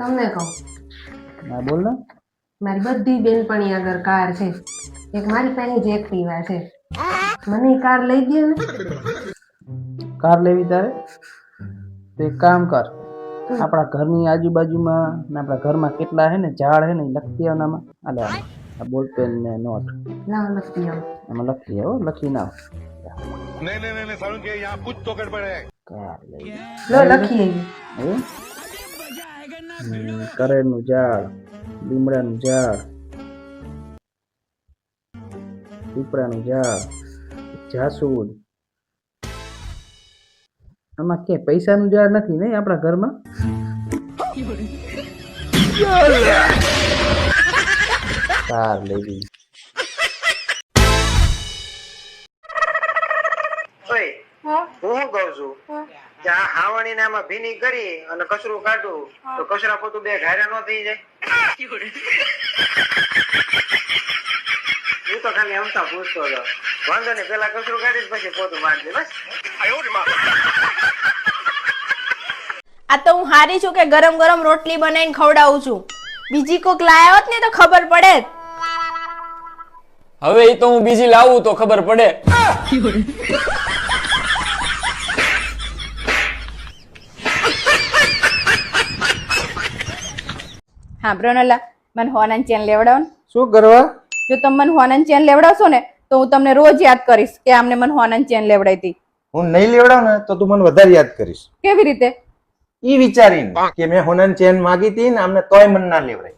તમને કહું, ના બોલ ને. મારી બધી બેનપણી આગળ કાર છે, એક મારી પાસે જ એક્ટિવા છે. મને ઈ કાર લઈ ગયો ને. કાર લેવી તારે તો એક કામ કર, આપણા ઘરની આજુબાજુમાં ને આપણા ઘરમાં કેટલા હે ને ઝાડ હે ને ઈ લખી આવનામાં. આલે આ બોલપેન ને નોટ લાવ લખી આવું. એમાં લખી આવો, લખી નાખ. नहीं नहीं नहीं सारुण के यहाँ कुछ तो गड़बड़ है। કાર લઈ લો લખી આવી. કરેનું ઝાડ, લીમડાનું ઝાડ, પીપળાનું ઝાડ, જાસૂદ. આમાં કે પૈસાનું ઝાડ નથી ને આપણા ઘરમાં? કાર લેવી. હું શું કઉ છું કે આ હાવણી ને આમાં ભીની કરી અને કચરું કાઢું તો કચરા પોતું બે ઘાયરા ન થઈ જાય. હું તો ખાલી અમતા પૂછતો હતો. વાંધો નહીં, પેલા કચરું કાઢી પછી પોતું મારી દે બસ. આ તો હું હારી છું કે ગરમ ગરમ રોટલી બનાવીને ખવડાવું છું. બીજી કોક લાયા હોત ને તો ખબર પડે. હવે ઈ તો હું બીજી લાવું તો ખબર પડે. હા બ્રોનલા, મને હોનાન ચેન લેવડાવો ને. શું કરવા? જો તમે મને હોનાન ચેન લેવડાવશો ને તો હું તમને રોજ યાદ કરીશ કે આમને મને હોનાન ચેન લેવડાવી હતી. હું નહીં લેવડાવ ને તો તું મને વધારે યાદ કરીશ. કેવી રીતે? ઈ વિચારીને કે મેં હોનાની ચેન માંગી હતી ને આમને તોય મને ના લેવડાવી.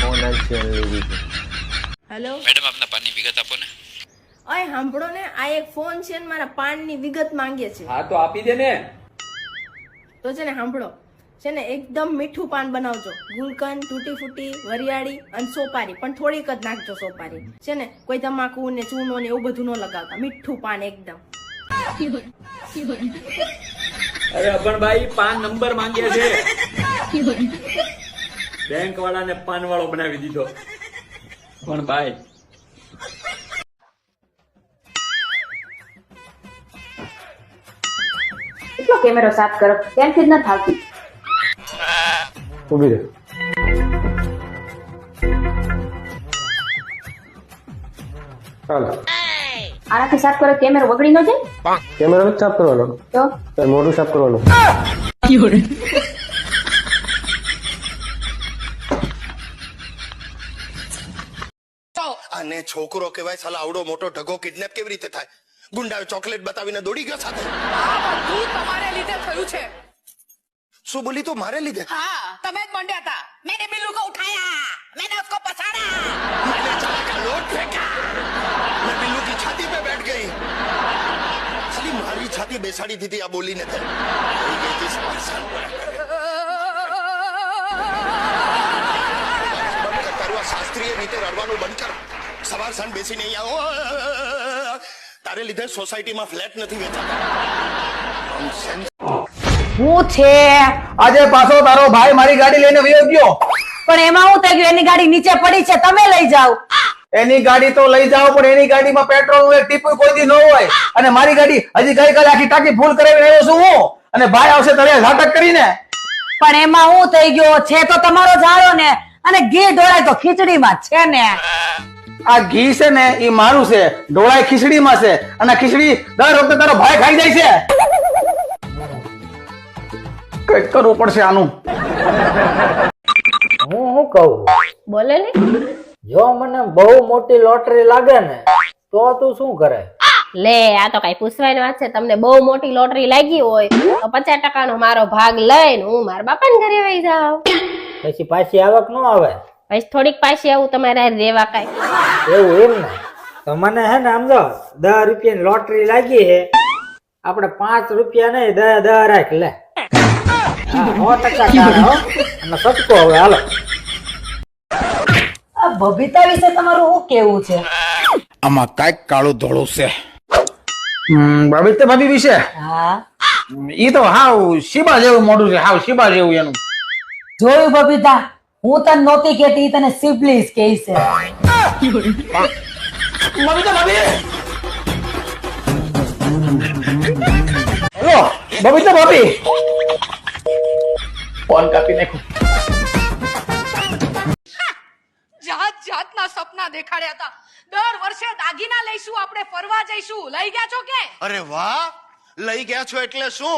હોનાની ચેન લેવી છે. હેલો મેડમ આપના પાનની વિગત આપો ને. ઓય સાંભળો ને, આ એક ફોન છે ને મારા પાનની વિગત માંગે છે. હા તો આપી દે ને. તો છે ને સાંભળો, છે ને એકદમ મીઠું પાન બનાવજો. ગુલકંદ, તૂટી ફૂટી, વરિયાળી અને સોપારી, પણ થોડીક જ નાખજો સોપારી. છે ને કોઈ તમાકુ ને ચૂનો ને એવું બધું ન લગાવતા, મીઠું પાન એકદમ. અરે અભણભાઈ પાન નંબર માંગે છે. બેંક વાળાને પાન વાળો બનાવી દીધો. પણ ભાઈ એટલો કેમેરો સાફ કરો, ત્યાંથી જ ન થાવતી. ઉભી રહે. ચાલો, આનાથી સાફ કરો, કેમેરો બગડી ન જાય. કેમેરો નથી સાફ કરવાનો, તો મોઢું સાફ કરવાનું. અને છોકરો કહેવાય સાલા આવડો મોટો ઢગો કિડનેપ કેવી રીતે થાય? ગુંડાએ ચોકલેટ બતાવીને દોડી ગયો સાથે. તમારે લીધે થયું છે. શું બોલી તું? મારે લીધે? हाँ, તમે જ મંડ્યા હતા. मैंने बिल्लू को उठाया, मैंने उसको पसारा, मैंने चाय का लोट फेंका, मैं बिल्लू की छाती पे बैठ गई. साली मारी छाती बेसाड़ी थी थी, आ बोली ने थे. हो गई थी स्पर्शन. બંધ કર તારું આ શાસ્ત્રીય રીતે રડવાનું બંધ કર. સવાર સાંજ બેસી નહીં આવો. તારે લીધે સોસાયટીમાં ફ્લેટ નથી વેચાતા. હું છે આજે પાછો તારો ભાઈ મારી ગાડી લઈને વયો ગયો. પણ એમાં હું થઈ ગયું, એની ગાડી નીચે પડી છે, તમે લઈ જાઓ. એની ગાડી તો લઈ જાઓ પણ એની ગાડીમાં પેટ્રોલ નું એક ટીપું કોઈ દી ન હોય. અને મારી ગાડી હજી ગઈકાલે આખી ટાંકી ફૂલ કરાવીને આવ્યો છું હું. અને ભાઈ આવશે તળિયા ઝાટક કરીને. પણ એમાં હું થઈ ગયો, છે તો તમારો જાળો ને, અને ઘી ઢોળાય તો ખીચડીમાં છે ને. આ ઘી છે ને એ મારું છે, ઢોળાઈ ખીચડીમાં છે. અને ખીચડી દર વખતે તારો ભાઈ ખાઈ જાય છે. કઈક કરવું પડશે આનું. હું શું કહું? બોલે ને. જો મને બહુ મોટી લોટરી લાગે ને તો તું શું કરે? લે, આ તો કઈ પૂછવાની વાત છે? તમને બહુ મોટી લોટરી લાગી હોય તો 50% નો મારો ભાગ લઈને હું મારા બાપાને ઘરે વહી જાઉં. પછી પાછી આવક ન આવે? પછી થોડીક પાછી આવું તમારે રેવા કાંઈ. એવું એમ ને? તો મને હે ને સમજો 10 રૂપિયાની લોટરી લાગી હે, આપણે 5 રૂપિયા નહીં 10 રાખ લે. 100% તારા હો. અને સટકો હવે હાલો. આ બબીતા વિશે તમારું શું કેવું છે? આમાં કાંઈક કાળું ધોળું છે. ભાભી વિશે હા, ઈ તો હાવ શીબા જેવું મોઢું છે, હાવ શીબા જેવું એનું. જોયું બબીતા, હું તને નહોતી કહેતી, ઈ તને સિબલીસ કહે છે. હેલો બબીતા ભાભી, ફોન કાપી નાખ્યો. જાત જાતના સપના દેખાડ્યા હતા. દર વર્ષે દાગીના લઈશું, આપણે ફરવા જઈશું. લઈ ગયા છો કે? અરે વાહ, લઈ ગયા છો એટલે શું?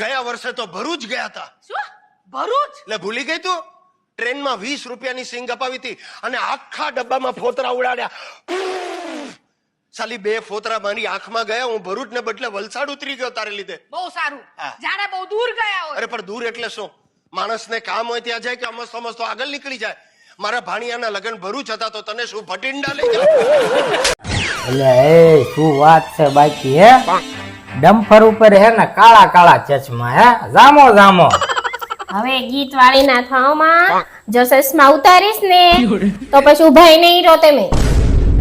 ગયા વર્ષે તો ભરૂચ ગયા હતા. શું? ભરૂચ? એટલે ભૂલી ગઈ તું? ટ્રેનમાં 20 રૂપિયાની સિંગ અપાવી હતી અને આખા ડબ્બામાં ફોતરા ઉડાડ્યા. સાલી 2 ફોતરા મારી આંખમાં ગયા. હું ભરૂચ ને બદલે વલસાડ ઉતરી ગયો તારે લીધે. બહુ સારું. હા. જાણે બહુ દૂર ગયા હોય. અરે પણ દૂર એટલે શું? માણસને કામ હોય ત્યાં જાય કે અમસ્તો અમસ્તો આગળ નીકળી જાય. મારા ભાણિયાના લગ્ન ભરૂચ હતા તો તને શું ભટિંડા લઈ ગયા? એટલે એ શું વાત છે બાકી હે? ડમ્ફર ઉપર હે ને કાળા કાળા ચશ્મા હે, જામો જામો. હવે ગીત વાળી ના થાવમાં જો સસમાં ઉતારીશ ને તો પછી ઉભાઈ નહીં રહો તમે.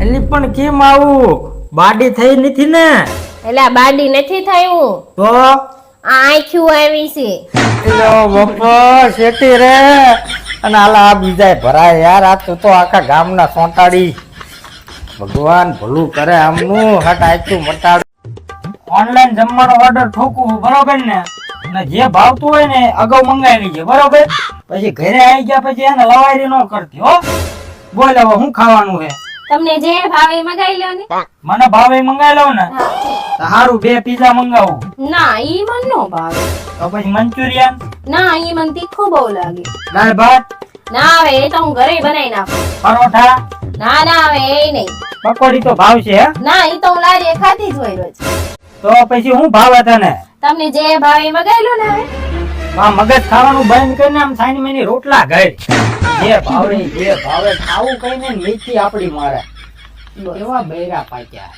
એલી પણ કેમ આવું? બાડી થઈ નથી ને? એટલે આ બાડી નથી થયું, તો આ આંખ્યું આવી છે. એલો બપ્પા શેટી રે. અને આલા આ બીજા ભરાય યાર. આ તું તો આખા ગામના સોંટાડી. ભગવાન ભલું કરે આમનું. હટ આચું મટાડ. ઓનલાઈન જમવાનો ઓર્ડર ઠોકવું બરોબર ને? અને જે ભાવતું હોય ને અગાઉ મંગાવી લેજે બરોબર. પછી ઘરે આવી ગયા પછી એને લવારી ન કરતી હો. બોલ હવે શું ખાવાનું છે? તમને જે ભાવે મગાઈ લો ને. મને ભાવે મંગાવી લઉં ને તો સારું 2 પીઝા મંગાવું. ના ઈ મન નો ભાવે. તો પછી મંચુરિયન? ના ઈ મન તીખું બહુ લાગે. દાળ ભાત? ના આવે એ તો હું ઘરે બનાવી નાખું. પરોઠા? ના ના આવે એ નહીં. પકોડી તો ભાવશે હે? ના ઈ તો હું લારીએ ખાતી જ હોય રોજ. તો પછી શું ભાવે તને? તમને જે ભાવે મગાઈ લો ને. હવે આ મગજ ખાવાનું બંધ કરીને આમ સાઈન મેની રોટલા ઘર. જે ભાવે ખાવું કઈને નીચી આપડી મારે. એવા બૈરા પાક્યા.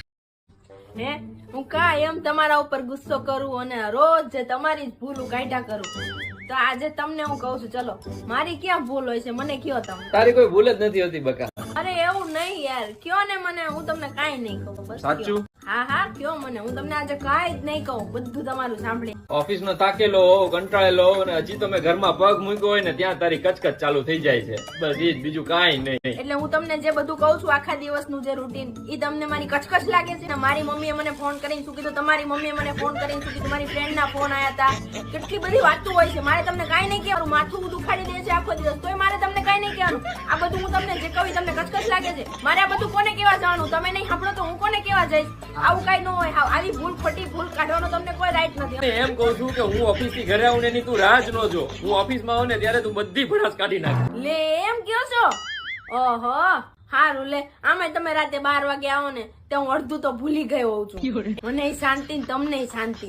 હે હું કાયમ તમારા ઉપર ગુસ્સો કરું અને રોજ જે તમારી જ ભૂલું કાઢ્યા કરું. તો આજે તમને હું કહું છું, ચલો મારી ક્યાં ભૂલ હોય છે મને કયો તમે. તારી કોઈ ભૂલ જ નથી હોતી બકા. અરે એવું નહીં યાર, કયો ને મને, હું તમને કાઈ નહીં કહું. બસ સાચું? કયો. હા હા કયો મને, હું તમને આજે કાઈ જ નહીં કહું, બધું તમારું સાંભળી. ઓફિસ નો થાકેલો હોવ, કંટાળેલો હોવ અને હજી તમે ઘરમાં પગ મૂક્યો હોય ને ત્યાં તારી કચકચ ચાલુ થઈ જાય છે. બસ એ જ, બીજું કાંઈ નહીં. એટલે હું તમને જે બધું કહું છું આખા દિવસનું જે રૂટીન, ઈ તમને મારી કચકચ લાગે છે ને? મારી મમ્મીએ મને ફોન કરીને શું કીધું, તમારી મમ્મીએ મને ફોન કરીને શું કીધું, મારી ફ્રેન્ડ ના ફોન આયા હતા, કેટલી બધી વાતો હોય છે. મારે તમને કાઈ નહીં કહેવાનું, માથું દુખાડી દે છે આખો દિવસ, તોય મારે તમને કાઈ નહીં કહેવાનું. આ બધું હું તમને જે કહું તમને કચકચ લાગે છે. મારે આ બધું કોને કેવા જવાનું? તમે નહીં સાંભળો તો હું કોને કેવા જઈશ? આવું કાઈ ન હોય. આવી ભૂલ ખોટી ભૂલ કાઢવાનો તમને કોઈ રાઈટ નથી. એમ કહું છું કે હું ઓફિસ થી ઘરે આવું ને એની તું રાહ જ ન જો. હું ઓફિસ માં આવું ને ત્યારે તું બધી ભડાસ કાઢી નાખ. લે એમ કયો છો? ઓહો હારું લે. આમે તમે રાતે 12 વાગે આવો ને તે હું અડધું તો ભૂલી ગયો હોઉં છું. મને શાંતિ, તમને શાંતિ.